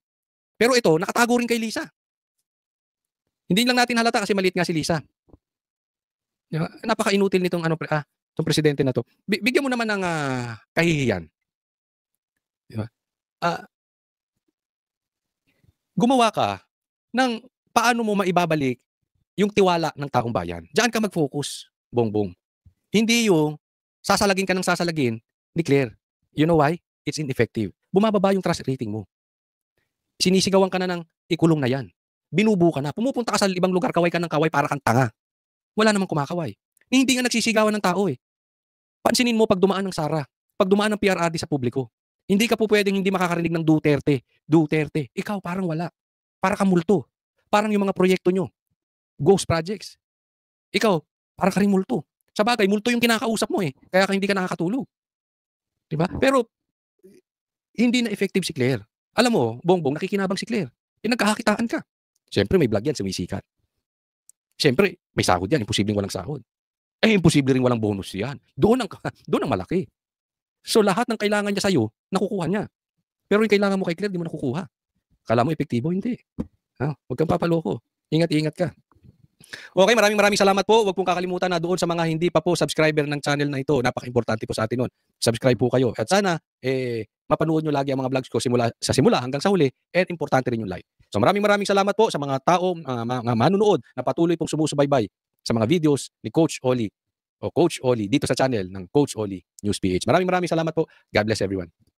Speaker 1: Pero ito, nakatago rin kay Lisa. Hindi lang natin halata kasi maliit nga si Lisa. Yeah. Napaka-inutil nitong itong presidente na to. Bigyan mo naman ng kahihiyan. Yeah. Gumawa ka ng paano mo maibabalik yung tiwala ng taong bayan. Diyan ka mag-focus, Bongbong. Hindi yung sasalagin ka ng sasalagin ni Claire. You know why? It's ineffective. Bumababa yung trust rating mo. Sinisigawan ka na ng ikulong na yan. Binubu ka na. Pumupunta ka sa ibang lugar, kaway ka ng kaway para kang tanga. Wala namang kumakaway. Hindi nga nagsisigawan ng tao eh. Pansinin mo pag dumaan ng Sara, pag dumaan ng PRRD sa publiko. Hindi ka po pwedeng hindi makakarinig ng Duterte. Duterte. Ikaw parang wala. Para kang multo. Parang yung mga proyekto nyo. Ghost projects. Ikaw, parang ka rin multo. Sa bagay, multo yung kinakausap mo eh. Kaya hindi ka nakakatulog. Diba? Pero, hindi na effective si Claire. Alam mo, Bongbong, nakikinabang si Claire. Nagkakakitaan ka. Siyempre, may vlog yan, sumisikat. Siyempre, may sahod yan. Imposibleng walang sahod. Imposible rin walang bonus yan. Doon ang malaki. So, lahat ng kailangan niya sa'yo, nakukuha niya. Pero yung kailangan mo kay Claire, di mo nakukuha. Kala mo epektibo? Hindi. Huwag kang papaloko. Ingat-ingat ka. Okay, maraming salamat po. Huwag pong kakalimutan na doon sa mga hindi pa po subscriber ng channel na ito. Napaka-importante po sa atin nun. Subscribe po kayo. At sana, mapanood nyo lagi ang mga vlogs ko simula hanggang sa huli. At importante rin yung like. So maraming salamat po sa mga tao, mga manunood na patuloy pong sumusubaybay sa mga videos ni Coach Oli o Coach Oli dito sa channel ng Coach Oli News PH. Maraming salamat po. God bless everyone.